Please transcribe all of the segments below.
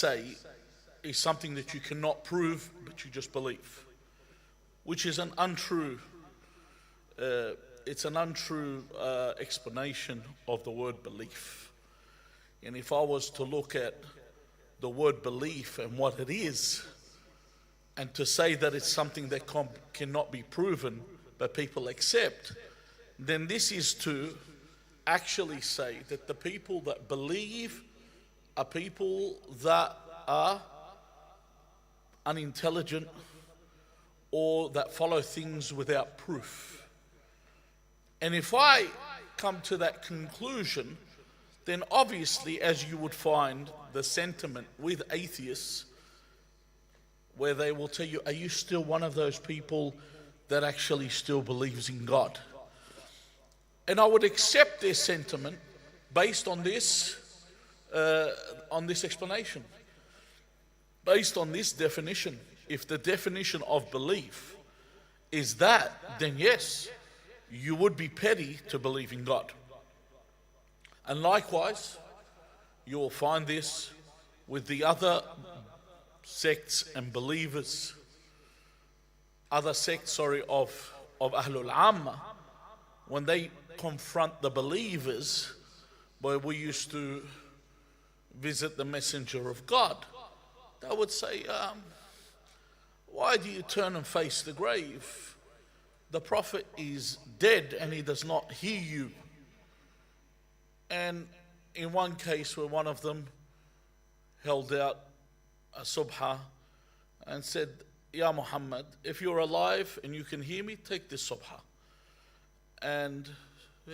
Say is something that you cannot prove, but you just believe, which is an untrue. It's an untrue explanation of the word belief. And if I was to look at the word belief and what it is, and to say that it's something that cannot be proven but people accept, then this is to actually say that the people that believe are people that are unintelligent or that follow things without proof. And if I come to that conclusion, then obviously, as you would find the sentiment with atheists, where they will tell you, are you still one of those people that actually still believes in God? And I would accept their sentiment based on this explanation, based on this definition. If the definition of belief is that, then yes, you would be petty to believe in God. And likewise, you will find this with the other sects and believers, other sects, of Ahlul Amma, when they confront the believers, where we used to visit the Messenger of God, they would say, why do you turn and face the grave? The Prophet is dead and he does not hear you. And in one case where one of them held out a subha and said, Ya Muhammad, if you're alive and you can hear me, take this subha. And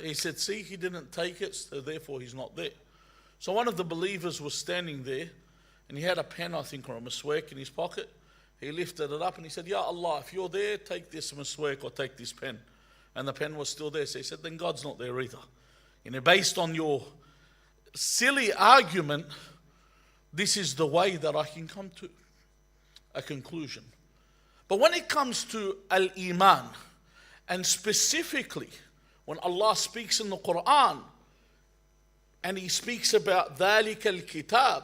he said, see, he didn't take it, so therefore he's not there. So one of the believers was standing there, and he had a pen, I think, or a maswak in his pocket. He lifted it up and he said, Ya Allah, if you're there, take this maswak or take this pen. And the pen was still there. So he said, then God's not there either. Based on your silly argument, this is the way that I can come to a conclusion. But when it comes to al-Iman, and specifically when Allah speaks in the Quran, And he speaks about ذَلِكَ الْكِتَابِ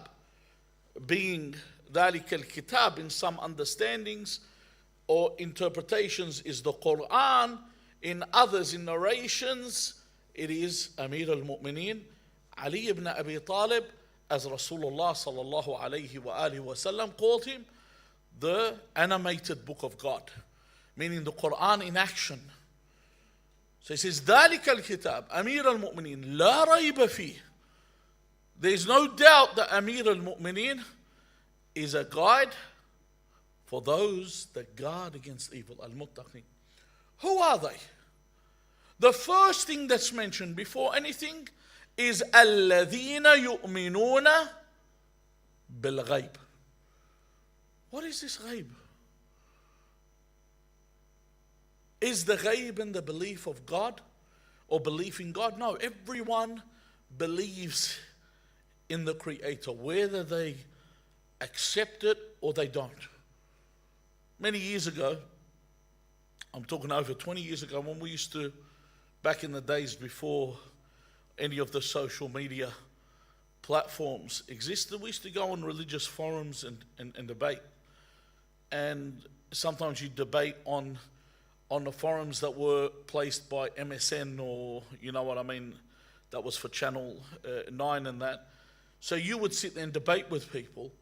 being ذَلِكَ الْكِتَابِ in some understandings or interpretations is the Quran. In others, in narrations, it is Amir al-Mu'mineen Ali ibn Abi Talib, as Rasulullah sallallahu alayhi wa alihi wa sallam called him, the animated book of God, meaning the Quran in action. So he says, ذَلِكَ الْكِتَابِ Amir al-Mu'mineen لَا رَيْبَ فِيهِ. There is no doubt that Amir al-Mu'mineen is a guide for those that guard against evil, al-Muttaqin. Who are they? The first thing that's mentioned before anything is الَّذِينَ يُؤْمِنُونَ بِالْغَيْبِ. What is this ghaib? Is the ghaib in the belief of God or belief in God? No, everyone believes in the Creator, whether they accept it or they don't. Many years ago, I'm talking over 20 years ago, when we used to, back in the days before any of the social media platforms existed, we used to go on religious forums and debate. And sometimes you debate on the forums that were placed by MSN, or you know what I mean, that was for Channel 9 and that. So you would sit there and debate with people.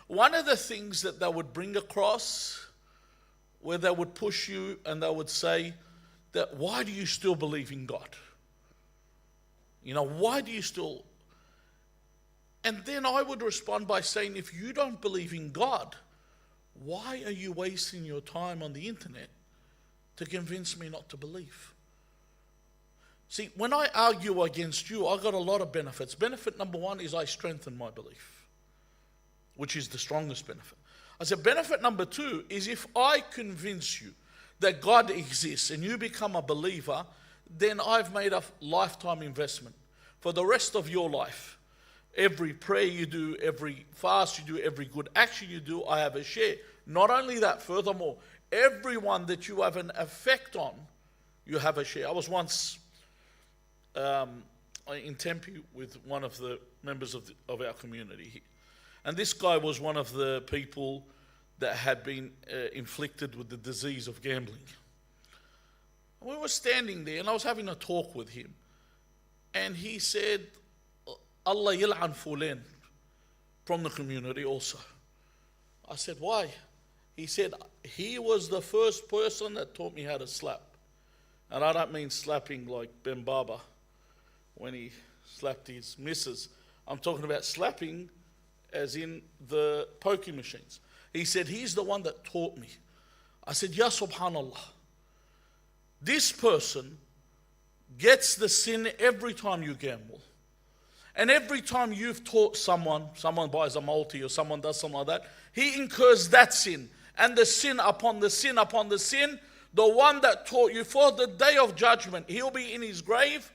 One of the things that they would bring across, where they would push you and they would say that, why do you still believe in God? You know, why do you still? And then I would respond by saying, if you don't believe in God, why are you wasting your time on the internet to convince me not to believe? See, when I argue against you, I got a lot of benefits. Benefit number one is I strengthen my belief, which is the strongest benefit. I said, benefit number two is if I convince you that God exists and you become a believer, then I've made a lifetime investment for the rest of your life. Every prayer you do, every fast you do, every good action you do, I have a share. Not only that, furthermore, everyone that you have an effect on, you have a share. I was once in Tempe with one of the members of our community. And this guy was one of the people that had been inflicted with the disease of gambling. We were standing there and I was having a talk with him. And he said, Allah yal'an fulan, from the community also. I said, why? He said, he was the first person that taught me how to slap. And I don't mean slapping like Ben Baba when he slapped his missus. I'm talking about slapping as in the poker machines. He said, he's the one that taught me. I said, Ya subhanallah. This person gets the sin every time you gamble. And every time you've taught someone buys a multi or someone does something like that, he incurs that sin. And the sin upon the sin upon the sin, the one that taught you, for the day of judgment, he'll be in his grave.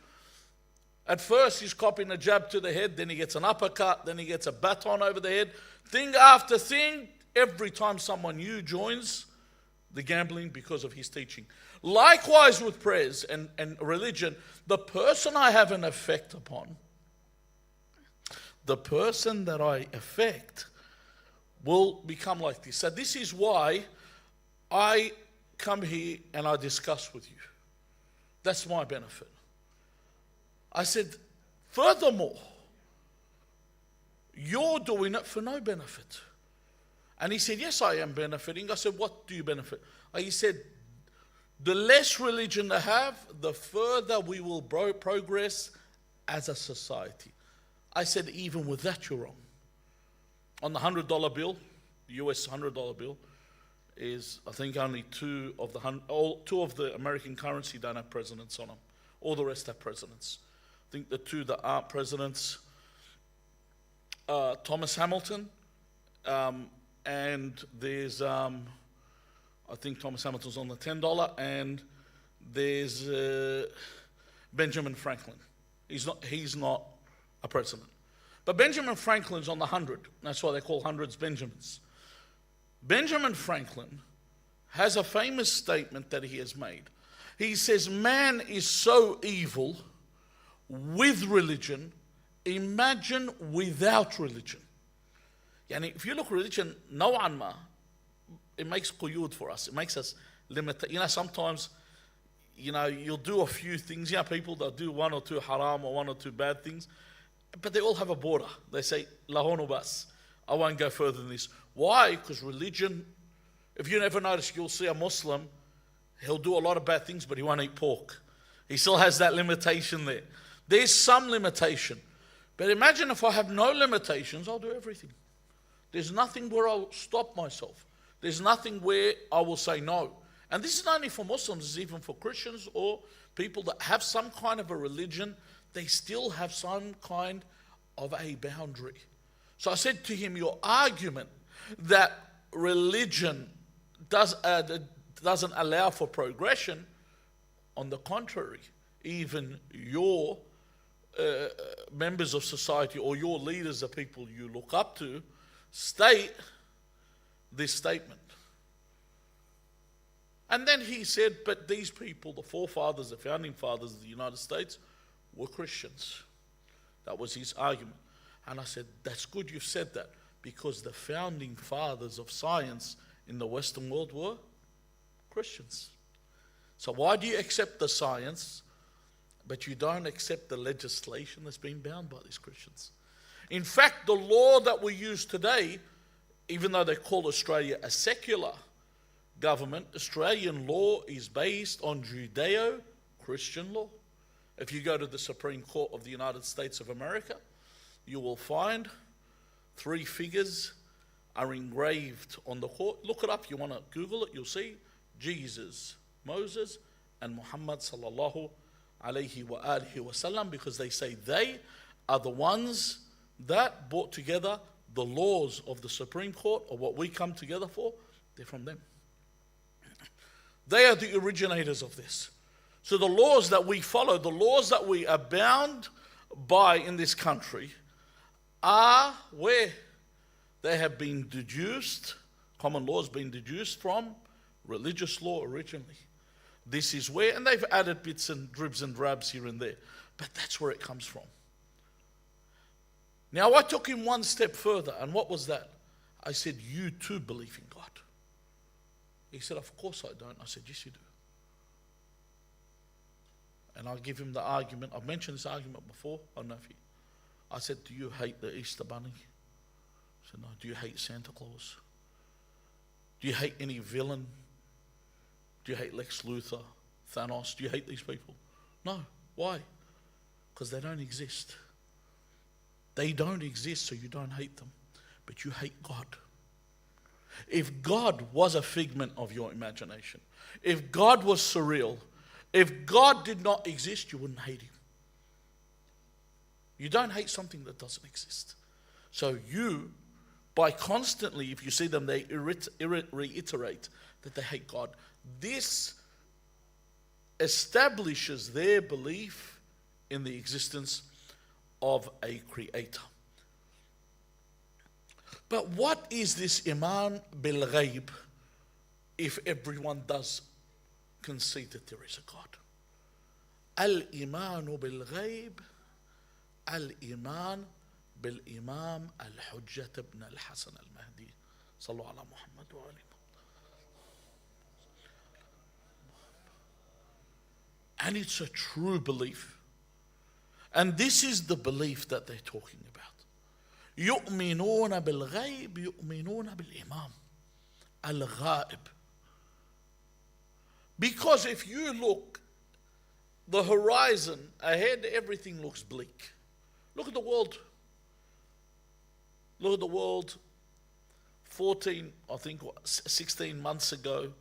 At first he's copying a jab to the head, then he gets an uppercut, then he gets a baton over the head. Thing after thing, every time someone new joins the gambling because of his teaching. Likewise with prayers and religion, the person I have an effect upon, the person that I affect will become like this. So this is why I come here and I discuss with you. That's my benefit. I said, furthermore, you're doing it for no benefit. And he said, yes, I am benefiting. I said, what do you benefit? He said, the less religion they have, the further we will progress as a society. I said, even with that, you're wrong. On the $100 bill, the US $100 bill, is I think only two of the American currency don't have presidents on them. All the rest have presidents. I think the two that aren't presidents, Thomas Hamilton, and there's I think Thomas Hamilton's on the $10, and there's Benjamin Franklin. He's not a president. But Benjamin Franklin's on the 100. That's why they call hundreds Benjamins. Benjamin Franklin has a famous statement that he has made. He says, man is so evil with religion imagine without religion. Yani if you look religion, نوعا ما, it makes quyud for us. It makes us limit. Sometimes, you'll do a few things. People that do one or two haram or one or two bad things, but they all have a border. They say, lahonu bas. I won't go further than this. Why? Because religion, if you never notice, you'll see a Muslim, he'll do a lot of bad things, but he won't eat pork. He still has that limitation there. There's some limitation. But imagine if I have no limitations, I'll do everything. There's nothing where I'll stop myself. There's nothing where I will say no. And this is not only for Muslims, it's even for Christians or people that have some kind of a religion. They still have some kind of a boundary. So I said to him, your argument that religion doesn't allow for progression, on the contrary, even your members of society or your leaders, the people you look up to, state this statement. And then he said, but these people, the forefathers, the founding fathers of the United States, were Christians. That was his argument. And I said, that's good you've said that, because the founding fathers of science in the Western world were Christians. So why do you accept the science, but you don't accept the legislation that's been bound by these Christians? In fact, the law that we use today, even though they call Australia a secular government, Australian law is based on Judeo-Christian law. If you go to the Supreme Court of the United States of America, you will find 3 figures are engraved on the court. Look it up, you want to Google it, you'll see Jesus, Moses, and Muhammad sallallahu alayhi wa alihi wa sallam, because they say they are the ones that brought together the laws of the Supreme Court, or what we come together for. They're from them. They are the originators of this. So the laws that we follow, the laws that we are bound by in this country, are where they have been deduced, common laws been deduced from religious law originally. This is where, and they've added bits and dribs and drabs here and there, but that's where it comes from. Now I took him one step further, and what was that? I said, you too believe in God. He said, of course I don't. I said, yes you do. And I'll give him the argument. I've mentioned this argument before. I don't know if I said, do you hate the Easter Bunny? He said, no. Do you hate Santa Claus? Do you hate any villain? Do you hate Lex Luthor, Thanos? Do you hate these people? No. Why? Because they don't exist. They don't exist, so you don't hate them. But you hate God. If God was a figment of your imagination, if God was surreal, if God did not exist, you wouldn't hate him. You don't hate something that doesn't exist. So you, by constantly, if you see them, they reiterate that they hate God. This establishes their belief in the existence of a creator. But what is this iman bil ghaib if everyone does concede that there is a God? Al-imanu bil ghaib, al-iman bil imam al-hujjat ibn al-Hasan al-Mahdi. Sallu ala Muhammad wa alayhi. And it's a true belief. And this is the belief that they're talking about. يؤمنون بالغيب يؤمنون بالإمام الغائب. Because if you look, the horizon ahead, everything looks bleak. Look at the world. Look at the world 16 months ago,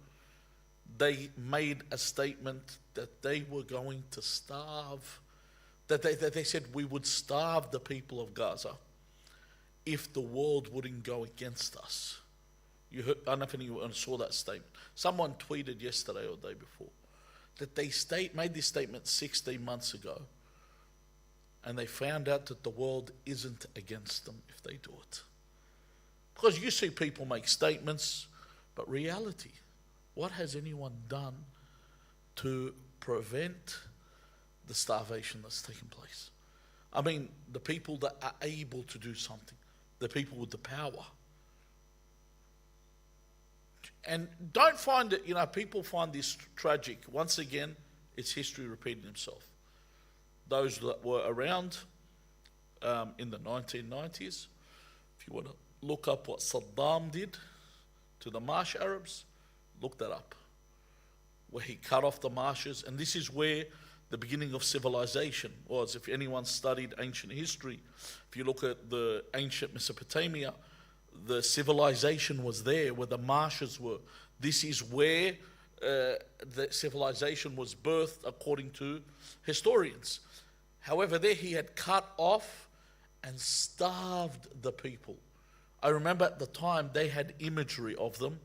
they made a statement that they were going to starve, that they said we would starve the people of Gaza if the world wouldn't go against us. You heard, I don't know if anyone saw that statement. Someone tweeted yesterday or the day before that they made this statement 16 months ago, and they found out that the world isn't against them if they do it. Because you see people make statements, but reality, what has anyone done to prevent the starvation that's taking place? I mean, the people that are able to do something, the people with the power. And don't find it, people find this tragic. Once again, it's history repeating itself. Those that were around in the 1990s, if you want to look up what Saddam did to the marsh Arabs, look that up. Where he cut off the marshes, and this is where the beginning of civilization was. If anyone studied ancient history, if you look at the ancient Mesopotamia, the civilization was there where the marshes were. This is where the civilization was birthed according to historians. However, there he had cut off and starved the people. I remember at the time they had imagery of them,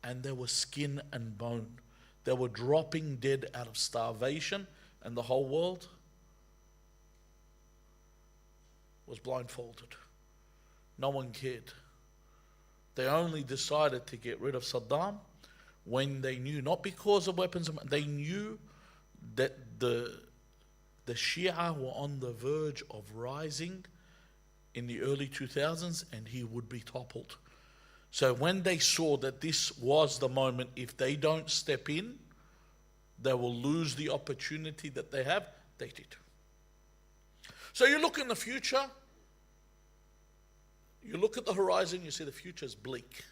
and they were skin and bone. They were dropping dead out of starvation, and the whole world was blindfolded. No one cared. They only decided to get rid of Saddam when they knew, not because of weapons, they knew that the Shia were on the verge of rising in the early 2000s, and he would be toppled. So when they saw that this was the moment, if they don't step in, they will lose the opportunity that they have, they did. So you look in the future, you look at the horizon, you see the future is bleak.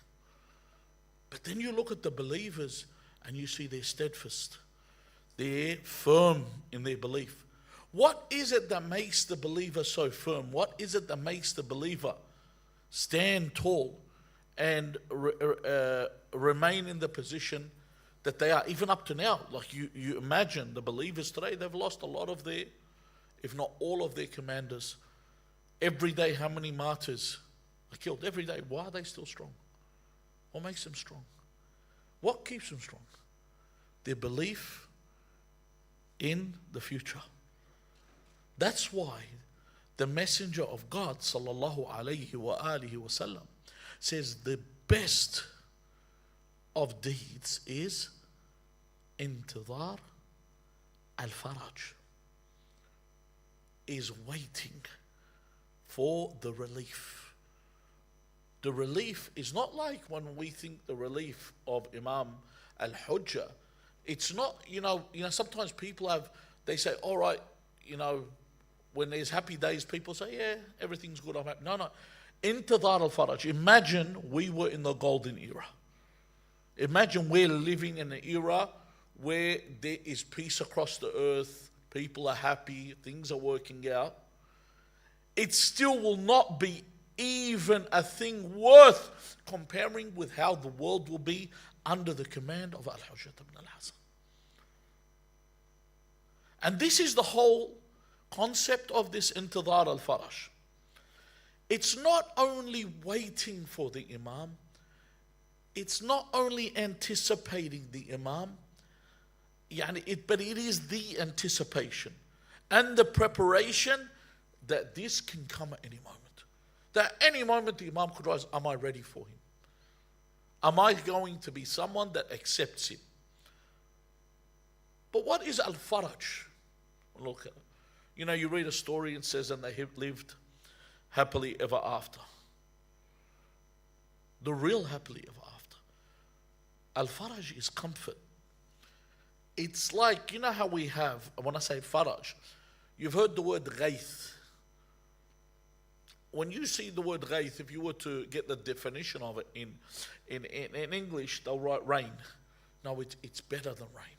But then you look at the believers and you see they're steadfast. They're firm in their belief. What is it that makes the believer so firm? What is it that makes the believer stand tall and remain in the position that they are, even up to now? Like you imagine the believers today, they've lost a lot of their, if not all of their commanders. Every day, how many martyrs are killed? Every day. Why are they still strong? What makes them strong? What keeps them strong? Their belief in the future. That's why the messenger of God sallallahu alayhi wa alihi wa sallam says the best of deeds is intidar al-faraj, is waiting for the relief. The relief is not like when we think the relief of Imam al-Hujjah. It's not, sometimes people they say, all right, when there's happy days, people say, yeah, everything's good, I'm happy. No. Intidar al-faraj. Imagine we were in the golden era. Imagine we're living in an era where there is peace across the earth, people are happy, things are working out. It still will not be even a thing worth comparing with how the world will be under the command of Al-Hujjah ibn al-Hasan. And this is the whole concept of this intidar al-faraj. It's not only waiting for the Imam, it's not only anticipating the Imam, but it is the anticipation and the preparation that this can come at any moment. That any moment the Imam could rise, am I ready for him? Am I going to be someone that accepts him? But what is al-faraj? Look at it. You read a story and it says, and they lived happily ever after. The real happily ever after. Al-faraj is comfort. It's like, how we have, when I say faraj, you've heard the word ghaith. When you see the word ghaith, if you were to get the definition of it in English, they'll write rain. No, it's better than rain.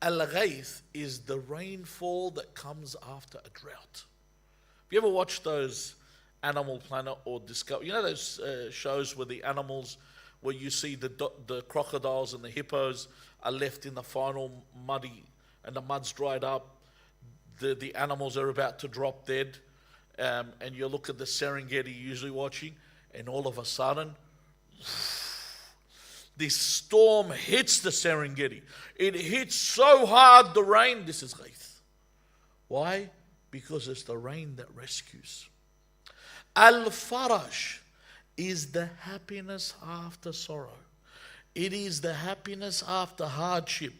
Al-ghaith is the rainfall that comes after a drought. Have you ever watched those Animal Planet or Discovery? Those shows where the animals, where you see the crocodiles and the hippos are left in the final muddy, and the mud's dried up. The animals are about to drop dead. And you look at the Serengeti usually watching, and all of a sudden, this storm hits the Serengeti. It hits so hard, the rain. This is ghaith. Why? Because it's the rain that rescues. Al-faraj is the happiness after sorrow. It is the happiness after hardship.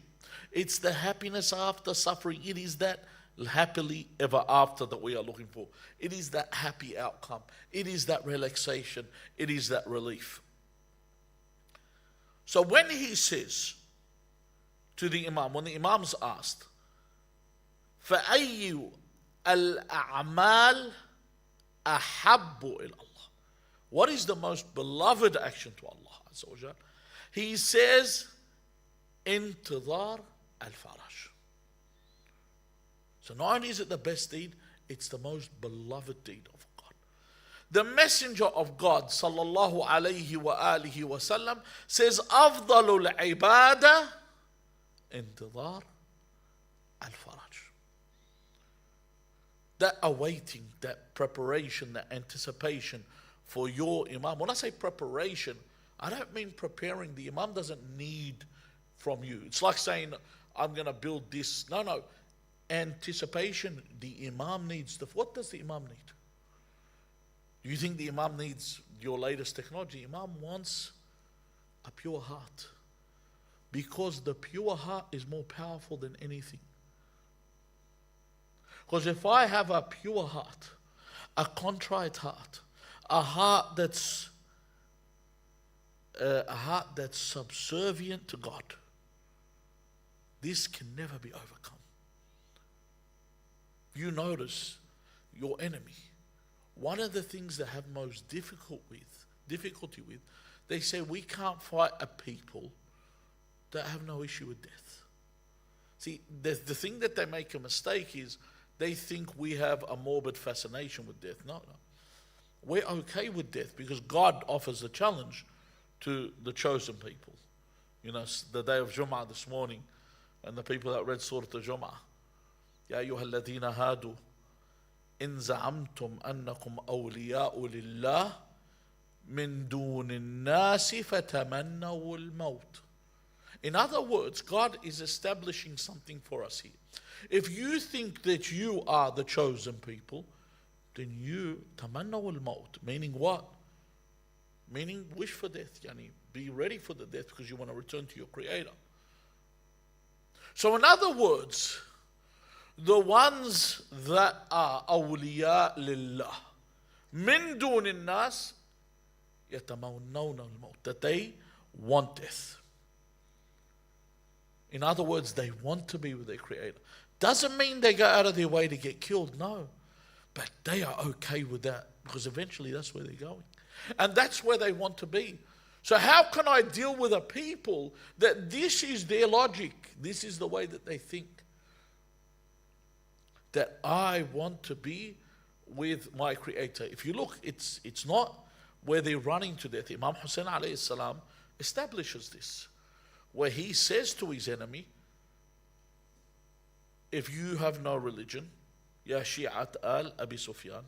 It's the happiness after suffering. It is that happily ever after that we are looking for. It is that happy outcome. It is that relaxation. It is that relief. So when he says to the Imam, when the Imam's asked, فَأَيُّ الْأَعْمَالِ أَحَبُّ إِلَى اللَّهِ, what is the most beloved action to Allah Azza wa Jal? He says, انتظار الفرج. So not only is it the best deed, it's the most beloved deed of God. The Messenger of God sallallahu alayhi wa alihi wa sallam says, أفضل العبادة انتظار الفرج. That awaiting, that preparation, that anticipation for your Imam. When I say preparation, I don't mean preparing. The Imam doesn't need from you. It's like saying, I'm going to build this. No. Anticipation, the Imam needs. What does the Imam need? Do you think the Imam needs your latest technology? Imam wants a pure heart. Because the pure heart is more powerful than anything. Because if I have a pure heart, a contrite heart, a heart that's subservient to God, this can never be overcome. You notice your enemy. One of the things they have most difficulty with, they say we can't fight a people that have no issue with death. See, the thing that they make a mistake is they think we have a morbid fascination with death. No. We're okay with death because God offers a challenge to the chosen people. You know, the day of Jum'ah this morning, and the people that read Surah Al-Jum'ah. يا أيها الذين هادوا إن زعمتم أنكم أولياء لله من دون الناس فتمنوا الموت. In other words, God is establishing something for us here. If you think that you are the chosen people, then you تمنوا الموت, meaning what? Meaning wish for death. Yani, be ready for the death because you want to return to your Creator. So in other words, the ones that are awliya lillah min dun الناس يتمنون الموت, that they want death. In other words, they want to be with their Creator. Doesn't mean they go out of their way to get killed, no. But they are okay with that because eventually that's where they're going. And that's where they want to be. So how can I deal with a people that this is their logic, this is the way that they think? That I want to be with my Creator. If you look, it's not where they're running to death. Imam Hussein alayhi salam establishes this, where he says to his enemy, if you have no religion, Ya Shi'at al Abi Sufyan,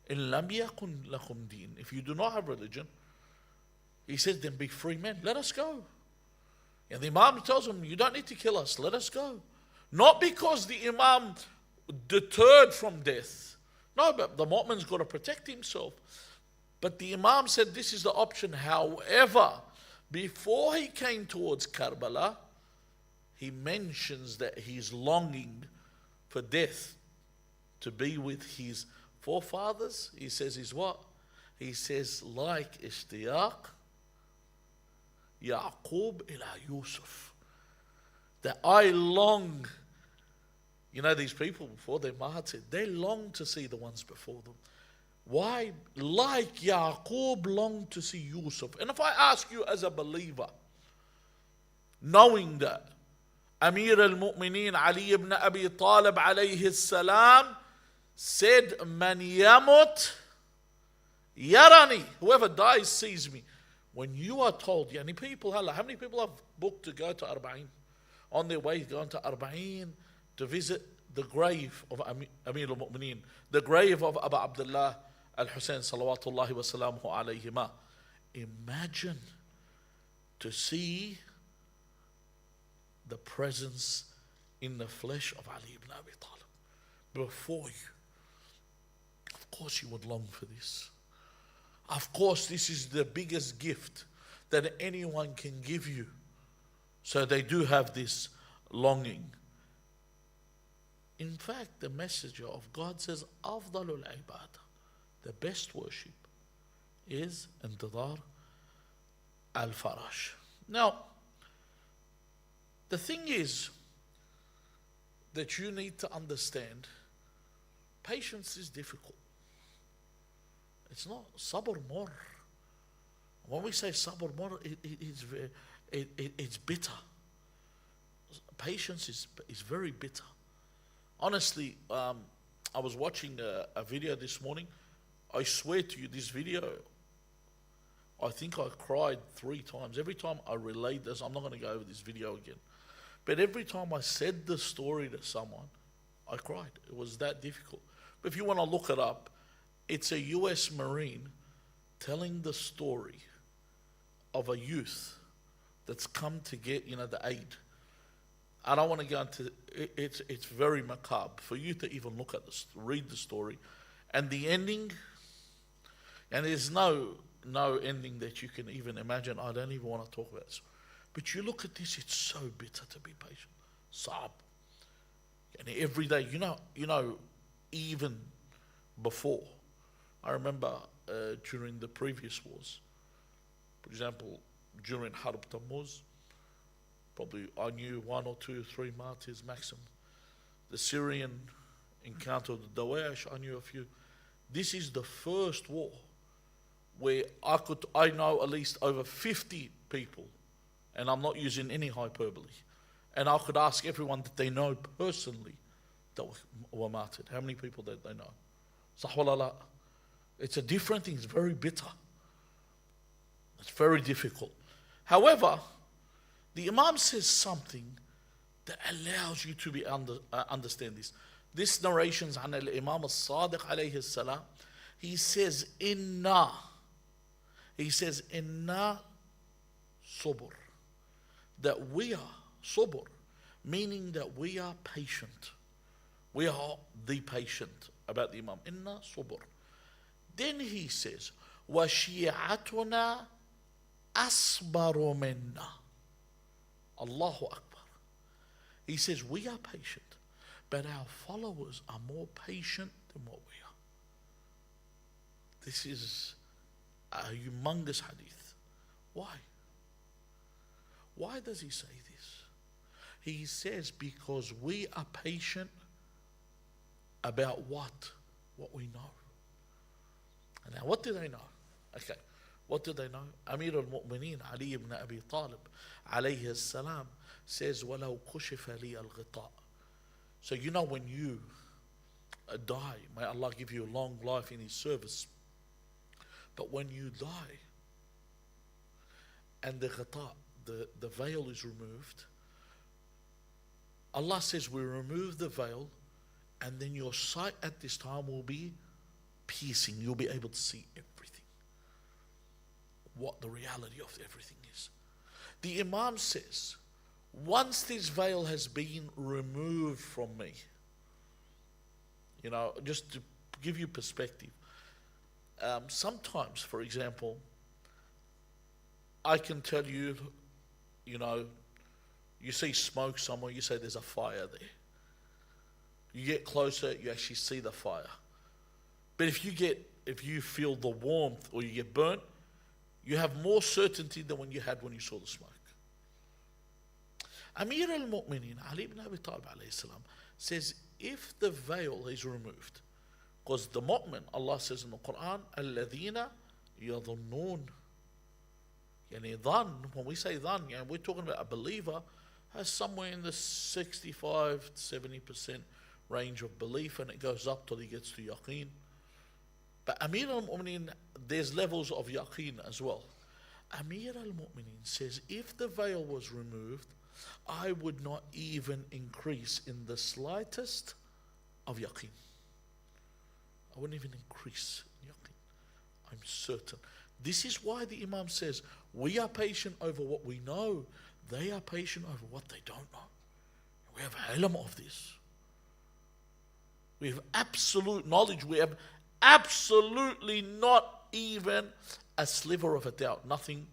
in lam yakun lakum deen, if you do not have religion, he says, then be free men, let us go. And the Imam tells him, you don't need to kill us, let us go. Not because the Imam deterred from death. No, but the mu'min's got to protect himself. But the Imam said this is the option. However, before he came towards Karbala, he mentions that he's longing for death, to be with his forefathers. He says he's what? He says like ishtiyaq Yaqub ila Yusuf, that I long. You know, these people before their Mahat said they long to see the ones before them. Why? Like Yaqub longed to see Yusuf. And if I ask you as a believer, knowing that Amir al-Mu'mineen Ali ibn Abi Talib alayhi salam said, Man yamut yarani, whoever dies sees me. When you are told, yani people, how many people have booked to go to Arba'een? On their way going to Arba'een, to visit the grave of Amir al-Mu'mineen, the grave of Abu Abdullah al-Hussein salawatullahi wa salamuhu alayhima. Imagine to see the presence in the flesh of Ali ibn Abi Talib before you. Of course you would long for this. Of course this is the biggest gift that anyone can give you. So they do have this longing. In fact, the messenger of God says, أفضل العبادة, the best worship is انتظار al-farash. Now, the thing is that you need to understand, patience is difficult. It's not sabr more. When we say sabr more, it's bitter. Patience is very bitter. Honestly, I was watching a video this morning. I swear to you, this video, I think I cried 3 times. Every time I relayed this, I'm not going to go over this video again. But every time I said the story to someone, I cried. It was that difficult. But if you want to look it up, it's a US Marine telling the story of a youth that's come to get, the aid. I don't want to go into it. It's very macabre for you to even look at this, read the story, and the ending. And there's no ending that you can even imagine. I don't even want to talk about this. But you look at this, it's so bitter to be patient. Saab. And every day, even before, I remember during the previous wars, for example, during Harb Tammuz, probably I knew 1 or 2 or 3 martyrs maximum. The Syrian encounter with the Daesh, I knew a few. This is the first war where I know at least over 50 people, and I'm not using any hyperbole, and I could ask everyone that they know personally that were martyred. How many people did they know? Sahwalala. It's a different thing. It's very bitter. It's very difficult. However, the Imam says something that allows you to understand this. This narration's on Imam al-Sadiq alayhi salam. He says, Inna subur. That we are subur, meaning that we are patient. We are the patient about the Imam. Inna subur. Then he says, wa shi'atuna asbaru minna. Allahu Akbar. He says, we are patient, but our followers are more patient than what we are. This is a humongous hadith. Why? Why does he say this? He says because we are patient about what we know. And now what do they know? Okay. What do they know? Amir al-Mu'mineen Ali ibn Abi Talib alayhi salam says, وَلَوْ كُشِفَ لِي الْغِطَاء. So when you die, may Allah give you a long life in His service, but when you die and the ghita, the veil is removed, Allah says we remove the veil, and then your sight at this time will be piercing. You'll be able to see everything, what the reality of everything is. The Imam says, once this veil has been removed from me, just to give you perspective, sometimes, for example, I can tell you, you see smoke somewhere, you say there's a fire there. You get closer, you actually see the fire. But if you feel the warmth or you get burnt, you have more certainty than when you saw the smoke. Amir al-Mu'mineen Ali ibn Abi Talib alayhi salam says, if the veil is removed, because the mu'min, Allah says in the Quran, الَّذِينَ يَظُنُّونَ. Dhan, when we say dhan, we're talking about a believer has somewhere in the 65 to 70% range of belief, and it goes up till he gets to yaqeen. But Amir al-Mu'mineen, there's levels of yaqeen as well. Amir al-Mu'mineen says, if the veil was removed, I would not even increase in the slightest of yaqeen. I wouldn't even increase in yaqeen. I'm certain. This is why the Imam says, we are patient over what we know. They are patient over what they don't know. We have ilm of this. We have absolute knowledge. We have absolutely not even a sliver of a doubt. Nothing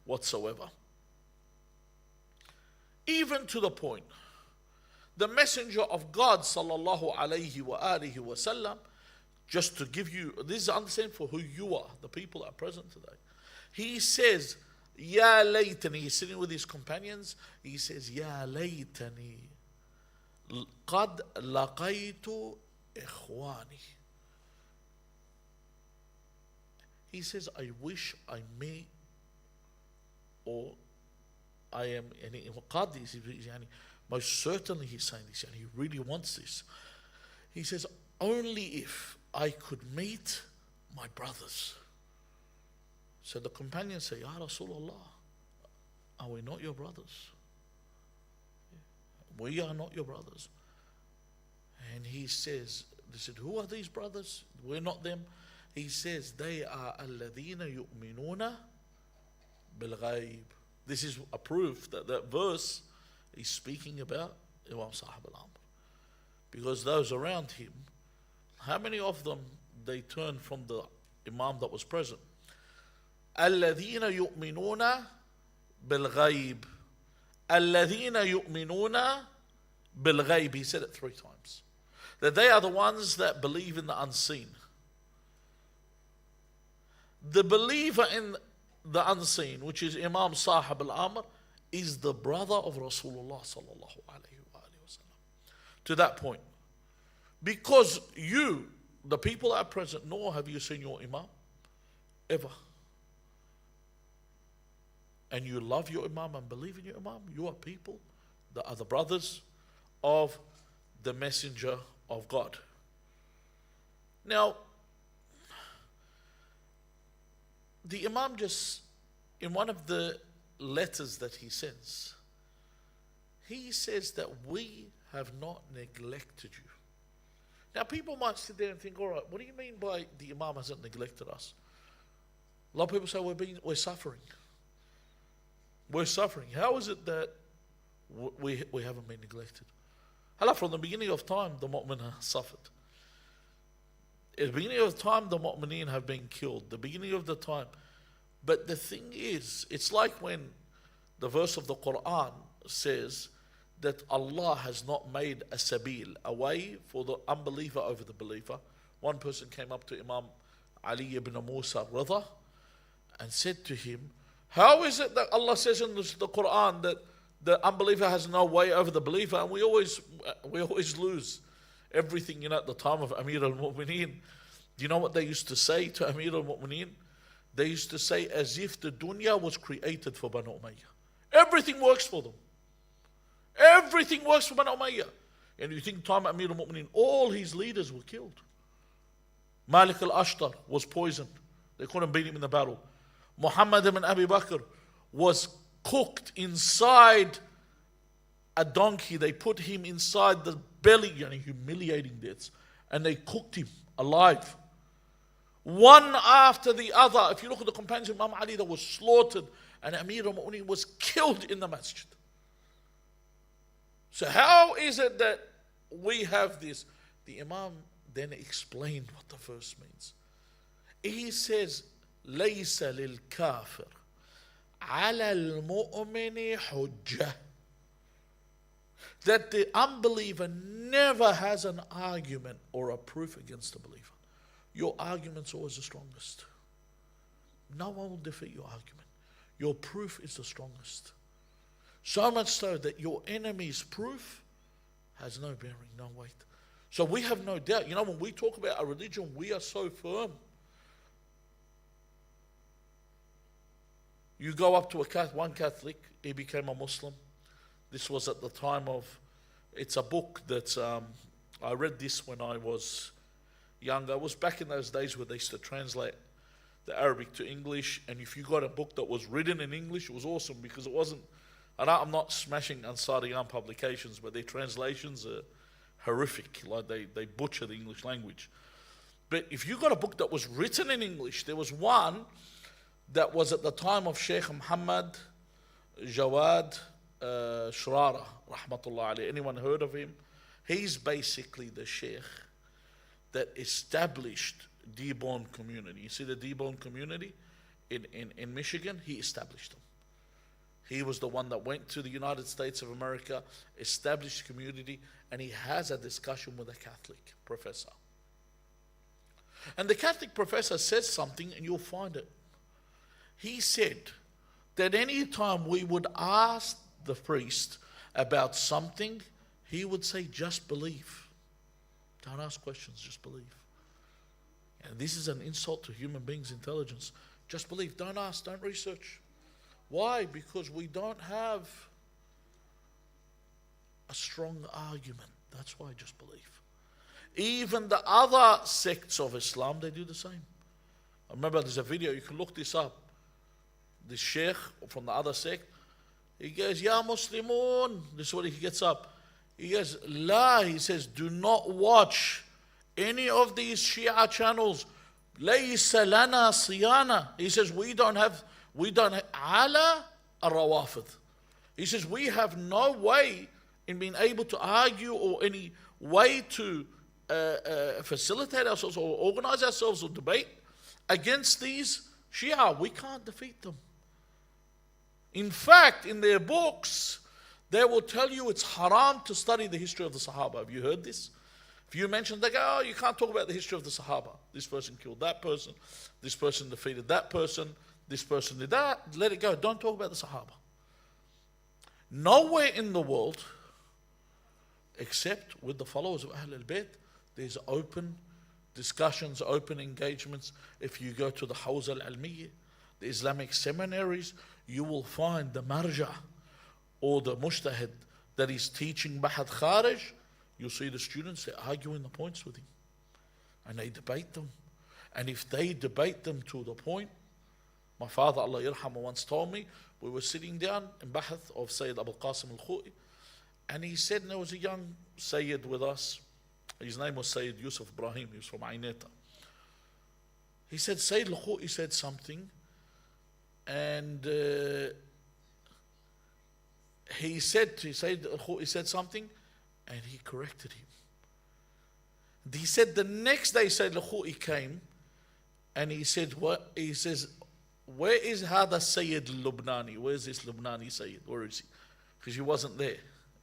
whatsoever. Even to the point The Messenger of God sallallahu alayhi wa alihi wa sallam, just to give you, this is understanding for who you are, the people that are present today. He says, Ya laytani, he's sitting with his companions, he says, Ya laytani, qad laqaytu ikhwani. He says, I wish I may, or I am, most certainly he's saying this, and he really wants this. He says, only if I could meet my brothers. So the companions say, Ya Rasulullah, are we not your brothers? We are not your brothers. And he says, they said, who are these brothers? We're not them. He says, they are alladhina yu'minuna bil-ghayb. This is a proof that that verse is speaking about Imam Sahib al-Amr. Because those around him, how many of them, they turned from the Imam that was present? Alladhina yu'minuna bil-ghayb. Alladhina yu'minuna bil-ghayb. He said it 3 times. That they are the ones that believe in the unseen. The believer in the unseen, which is Imam Sahib al-Amr, is the brother of Rasulullah sallallahu alayhi wa sallam. To that point. Because you, the people that are present, nor have you seen your Imam ever. And you love your Imam and believe in your Imam, you are people that are the brothers of the Messenger of God. Now, the Imam just, in one of the letters that he sends, he says that we have not neglected you. Now people might sit there and think, all right, what do you mean by the Imam hasn't neglected us? A lot of people say we're suffering. We're suffering. How is it that we haven't been neglected? Allah, from the beginning of time, the mu'min has suffered. At the beginning of time, the mu'mineen have been killed. The beginning of the time. But the thing is, it's like when the verse of the Quran says that Allah has not made a sabil, a way for the unbeliever over the believer. One person came up to Imam Ali ibn Musa Rida and said to him, how is it that Allah says in the Quran that the unbeliever has no way over the believer, and we always lose everything, at the time of Amir al-Mu'mineen? Do you know what they used to say to Amir al-Mu'mineen? They used to say as if the dunya was created for Banu Umayyah. Everything works for them. Everything works for Banu Umayyah. And you think time Amir al-Mu'mineen, all his leaders were killed. Malik al-Ashtar was poisoned. They couldn't beat him in the battle. Muhammad ibn Abi Bakr was cooked inside a donkey. They put him inside the belly, humiliating deaths. And they cooked him alive. One after the other. If you look at the companions of Imam Ali, that was slaughtered, and Amir al-Mu'mineen was killed in the masjid. So how is it that we have this? The Imam then explained what the verse means. He says, لَيْسَ لِلْكَافِرِ عَلَى الْمُؤْمِنِ حُجَّةٌ. That the unbeliever never has an argument or a proof against the believer. Your argument's always the strongest. No one will defeat your argument. Your proof is the strongest. So much so that your enemy's proof has no bearing, no weight. So we have no doubt. When we talk about our religion, we are so firm. You go up to one Catholic, he became a Muslim. This was at the time of, it's a book that I read this when I was younger. It was back in those days where they used to translate the Arabic to English, and if you got a book that was written in English, it was awesome, because it wasn't, I'm not smashing Ansariyan publications, but their translations are horrific. Like they butcher the English language. But if you got a book that was written in English, there was one that was at the time of Sheikh Muhammad Jawad Shrara, rahmatullah alayhi. Anyone heard of him? He's basically the Sheikh that established Dearborn community. You see the Dearborn community in Michigan? He established them. He was the one that went to the United States of America, established a community, and he has a discussion with a Catholic professor. And the Catholic professor says something, and you'll find it. He said that any time we would ask the priest about something, he would say, just believe. Don't ask questions, just believe. And this is an insult to human beings' intelligence. Just believe, don't ask, don't research. Why? Because we don't have a strong argument. That's why just believe. Even the other sects of Islam, they do the same. I remember there's a video, you can look this up. The sheikh from the other sect, he goes, Ya Muslimun. This is what he gets up. He goes, La, he says, do not watch any of these Shia channels. Laysa lana siyana. He says, we don't have ala al-rawafid. He says, we have no way in being able to argue or any way to facilitate ourselves or organize ourselves or debate against these Shia. We can't defeat them. In fact, in their books, they will tell you it's haram to study the history of the Sahaba. Have you heard this? If you mention, they go, oh, you can't talk about the history of the Sahaba. This person killed that person. This person defeated that person. This person did that. Let it go. Don't talk about the Sahaba. Nowhere in the world, except with the followers of Ahl al-Bayt, there's open discussions, open engagements. If you go to the Hawza al-Almiyyah, the Islamic seminaries, you will find the marja or the mujtahid that is teaching Bahad Kharij. You'll see the students, they're arguing the points with him. And they debate them. And if they debate them to the point, my father, Allah Yarhamah, once told me, we were sitting down in Bahath of Sayyid Abu Qasim al-Khu'i, and he said, and there was a young Sayyid with us. His name was Sayyid Yusuf Ibrahim, he was from Aineta. He said, Sayyid al-Khu'i said something, and he said to Sayyid al-Khu'i said something, and he corrected him. He said the next day Sayyid al-Khu'i came, and he said, what? He says, where is Hada Sayyid al-Lubnani? Where is this Lubnani Sayyid? Where is he? Because he wasn't there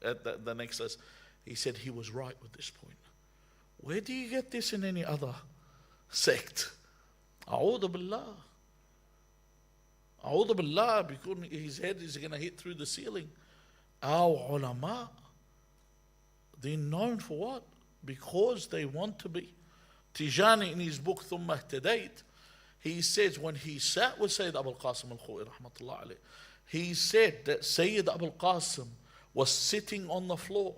at the next lesson. He said he was right with this point. Where do you get this in any other sect? A'udhu billah. A'udhu billah, because his head is going to hit through the ceiling. Our ulama, they're known for what? Because they want to be. Tijani in his book Thumma Ihtadayt, he says when he sat with Sayyid Abu Qasim al-Khu'i rahmatullah alayh, he said that Sayyid Abu Qasim was sitting on the floor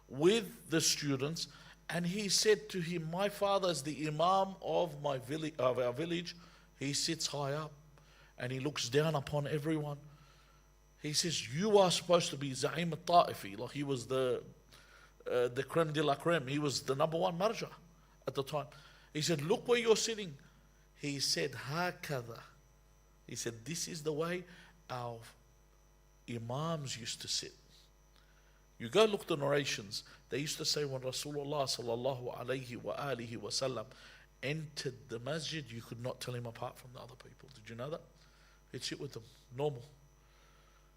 with the students, and he said to him, my father is the imam of our village. He sits high up and he looks down upon everyone. He says, you are supposed to be Za'im al-Ta'ifi. Like he was the creme de la creme. He was the number one marja at the time. He said, look where you're sitting. He said, Hakada. He said, this is the way our imams used to sit. You go look the narrations. They used to say when Rasulullah sallallahu alayhi wa alihi wa sallam entered the masjid, you could not tell him apart from the other people. Did you know that? He'd sit with them, normal.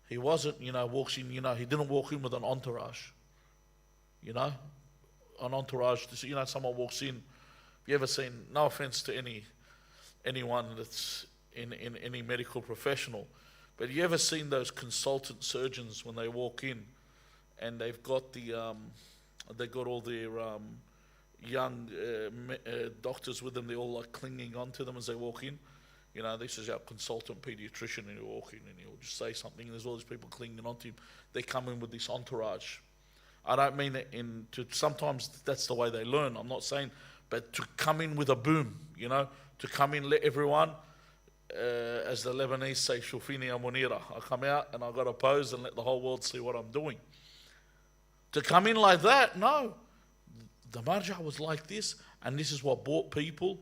He wasn't, walks in, he didn't walk in with an entourage. An entourage, someone walks in. You ever seen, no offense to anyone that's in any medical professional, but you ever seen those consultant surgeons when they walk in and they've got all their young doctors with them, they're all like clinging on to them as they walk in. This is our consultant pediatrician, and he'll walk in and he'll just say something, and there's all these people clinging onto him. They come in with this entourage. I don't mean it sometimes that's the way they learn, I'm not saying, but to come in with a boom, to come in, let everyone, as the Lebanese say, Shufini ya Munira. I come out and I got to pose and let the whole world see what I'm doing. To come in like that, no. The marja was like this, and this is what brought people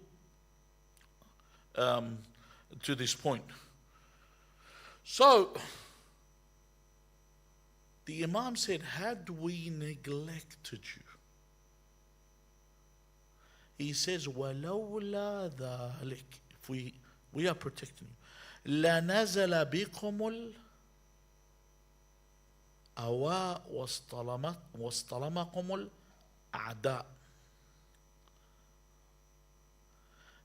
to this point. So, the Imam said, had we neglected you? He says, وَلَوْلَا ذَلِكَ, if we are protecting you, لَنَزَلَ بِكُمُ أوا واصطلمكم الأعداء.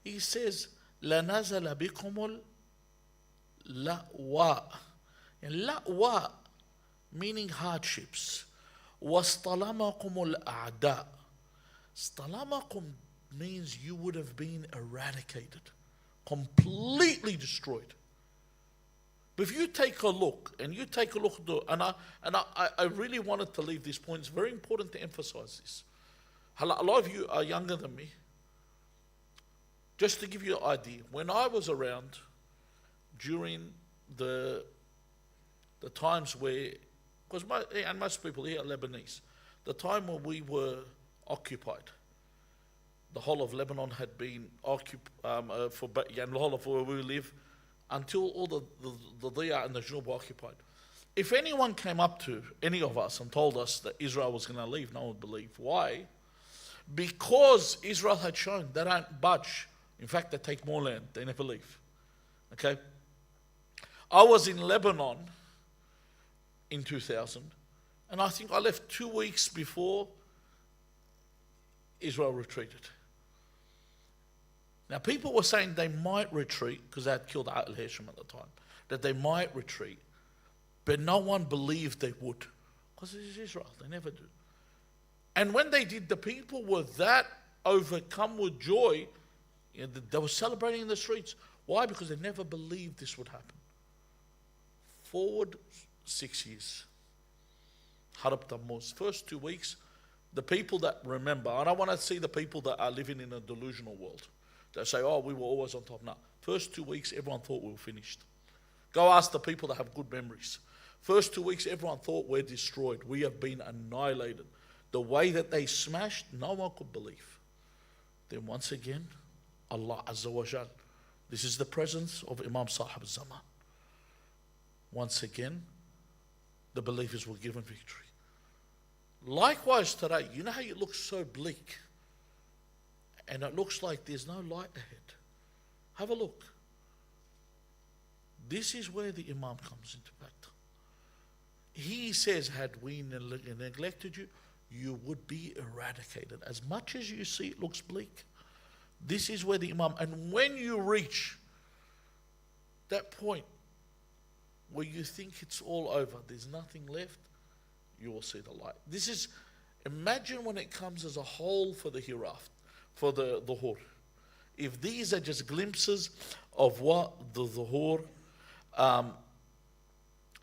He says لنزل بكم اللأواء. And لأواء meaning hardships. واصطلمكم الأعداء. Stalamakum means you would have been eradicated, completely destroyed. But if you take a look, and I really wanted to leave this point. It's very important to emphasize this. A lot of you are younger than me. Just to give you an idea, when I was around during the times where, because most people here are Lebanese, the time when we were occupied, the whole of Lebanon had been occupied the whole of where we live, until all the Diya and the Junub were occupied. If anyone came up to any of us and told us that Israel was going to leave, no one would believe. Why? Because Israel had shown they don't budge. In fact, they take more land. They never leave. Okay? I was in Lebanon in 2000, and I think I left 2 weeks before Israel retreated. Now, people were saying they might retreat because they had killed Al Hashim at the time, that they might retreat, but no one believed they would, because it is Israel. They never do. And when they did, the people were that overcome with joy. They were celebrating in the streets. Why? Because they never believed this would happen. Forward 6 years. Harab Tammuz. First 2 weeks, the people that remember, and I want to see the people that are living in a delusional world. They say, oh, we were always on top. No. First 2 weeks, everyone thought we were finished. Go ask the people that have good memories. First 2 weeks, everyone thought we're destroyed. We have been annihilated. The way that they smashed, no one could believe. Then once again, Allah Azza wa Jal. This is the presence of Imam Sahib Zaman. Once again, the believers were given victory. Likewise today, you know how it looks so bleak? And it looks like there's no light ahead. Have a look. This is where the Imam comes into factor. He says, had we neglected you, you would be eradicated. As much as you see it looks bleak, this is where the Imam, and when you reach that point where you think it's all over, there's nothing left, you will see the light. This is, imagine when it comes as a whole for the hereafter, for the dhuhr. If these are just glimpses of what the dhuhr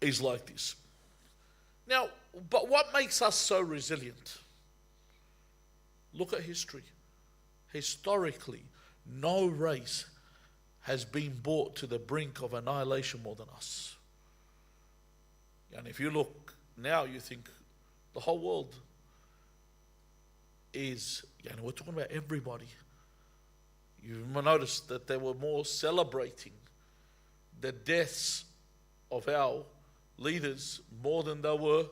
is like this. Now, but what makes us so resilient? Look at history. Historically, no race has been brought to the brink of annihilation more than us. And if you look now, you think the whole world is, we're talking about everybody. You notice that they were more celebrating the deaths of our leaders more than they were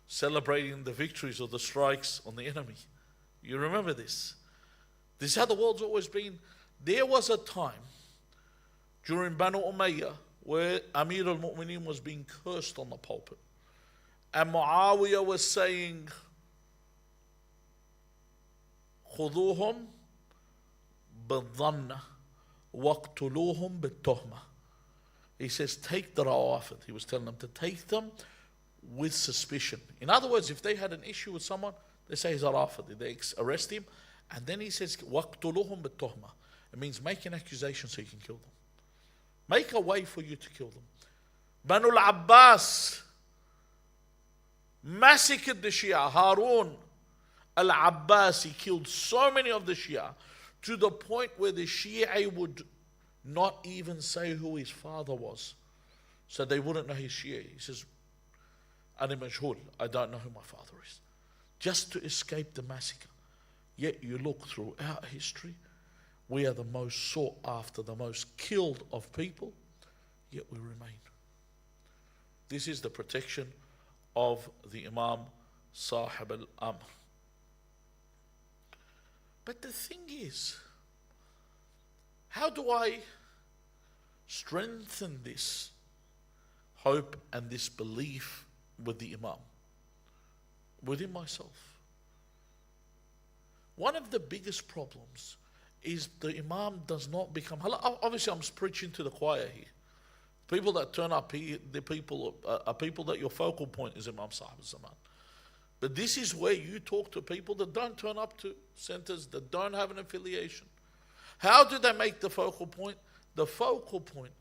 celebrating the victories or the strikes on the enemy. You remember this? This is how the world's always been. There was a time during Banu Umayyah where Amir al-Mu'mineen was being cursed on the pulpit. And Muawiyah was saying, خُذُوهُمْ بِالظَّنَّ وَاقْتُلُوهُمْ بِالتُّهْمَةِ. He says, take the rawafid. He was telling them to take them with suspicion. In other words, if they had an issue with someone, they say he's a rafid. They arrest him. And then he says, وَاقْتُلُوهُمْ بِالتُّهْمَةِ. It means make an accusation so you can kill them. Make a way for you to kill them. Banu al-Abbas massacred the Shia. Harun al-Abbasi killed so many of the Shia to the point where the Shia would not even say who his father was. So they wouldn't know he's Shia. He says, Ani majhul, I don't know who my father is. Just to escape the massacre. Yet you look throughout history, we are the most sought after, the most killed of people, yet we remain. This is the protection of the Imam Sahib al-Amr. But the thing is, how do I strengthen this hope and this belief with the Imam? within myself. One of the biggest problems is the Imam does not become. Obviously, I'm preaching to the choir here. People that turn up here, are people that your focal point is Imam Sahib Zaman. But this is where you talk to people that don't turn up to centers, that don't have an affiliation. How do they make the focal point? The focal point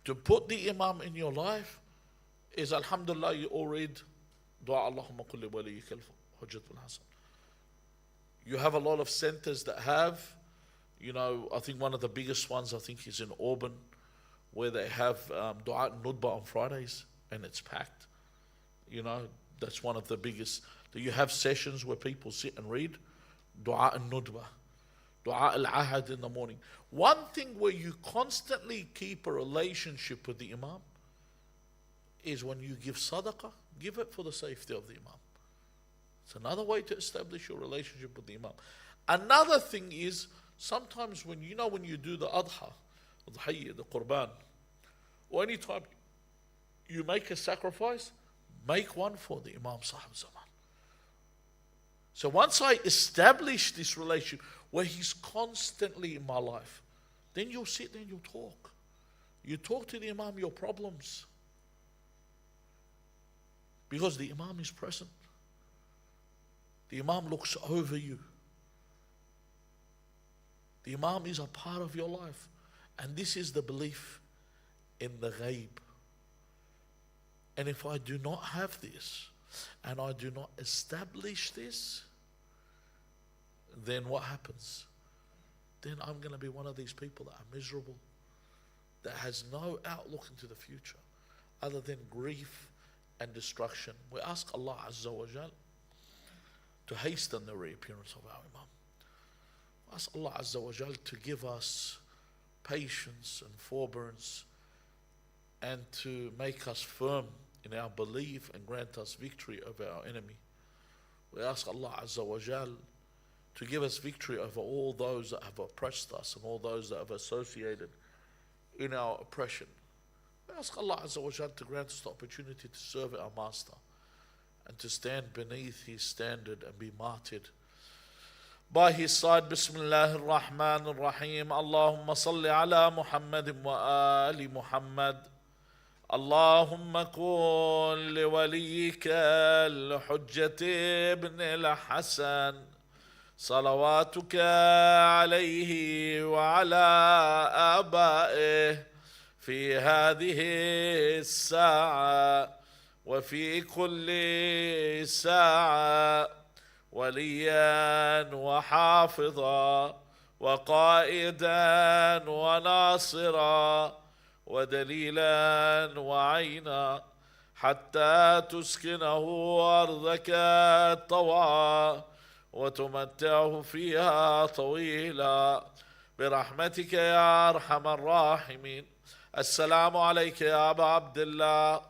to put the Imam in your life is, Alhamdulillah, you all read Dua Allahumma kulli waliyika al-hujjatul hasan. You have a lot of centers that have, I think one of the biggest ones, I think, is in Auburn, where they have Dua Nudba on Fridays, and it's packed. That's one of the biggest. You have sessions where people sit and read Dua al-Nudba, Dua al-Ahad in the morning. One thing where you constantly keep a relationship with the Imam is when you give sadaqah, give it for the safety of the Imam. It's another way to establish your relationship with the Imam. Another thing is, sometimes when you do the Adha, the Qurban, or any time you make a sacrifice, make one for the Imam Sahib Zaman. So once I establish this relationship where he's constantly in my life, then you'll sit there and you'll talk. You talk to the Imam your problems, because the Imam is present. The Imam looks over you. The Imam is a part of your life. And this is the belief in the ghaib. And if I do not have this, and I do not establish this, then what happens? Then I'm going to be one of these people that are miserable, that has no outlook into the future other than grief and destruction. We ask Allah Azza wa Jal to hasten the reappearance of our Imam. Ask Allah Azza wa Jal to give us patience and forbearance, and to make us firm in our belief and grant us victory over our enemy. We ask Allah Azza wa Jal to give us victory over all those that have oppressed us and all those that have associated in our oppression. We ask Allah Azza wa Jal to grant us the opportunity to serve our Master and to stand beneath his standard and be martyred by his side. Bismillah ar-Rahman ar-Rahim. Allahumma salli ala Muhammadin wa ali Muhammad. اللهم كن لوليك الحجة ابن الحسن صلواتك عليه وعلى آبائه في هذه الساعة وفي كل ساعة وليا وحافظا وقائدا وناصرا ودليلا وعينا حتى تسكنه أرضك طوعا وتمتعه فيها طويلا برحمتك يا أرحم الراحمين. السلام عليك يا أبا عبد الله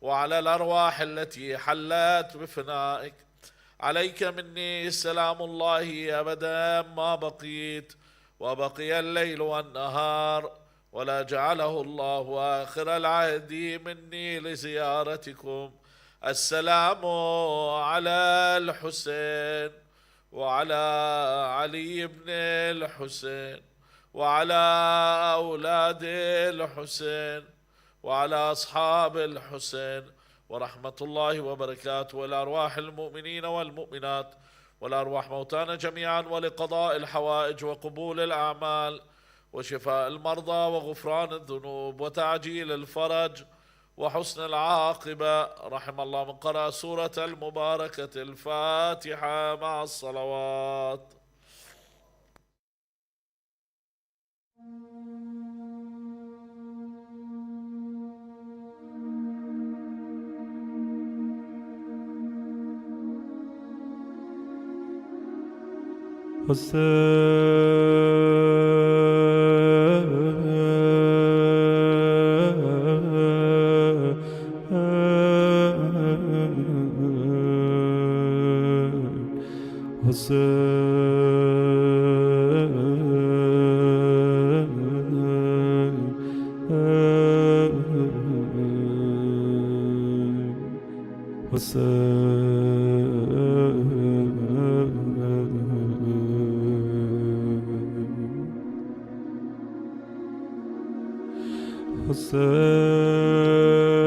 وعلى الأرواح التي حلت بفنائك. عليك مني سلام الله أبدا ما بقيت وبقي الليل والنهار، ولا جعله الله آخر العهد مني لزيارتكم. السلام على الحسين وعلى علي بن الحسين وعلى أولاد الحسين وعلى أصحاب الحسين، ورحمة الله وبركاته والأرواح المؤمنين والمؤمنات والأرواح موتانا جميعا، ولقضاء الحوائج وقبول الأعمال وشفاء المرضى وغفران الذنوب وتعجيل الفرج وحسن العاقبة. رحم الله من قرأ سورة المباركة الفاتحة مع الصلوات. Hussein Hussein.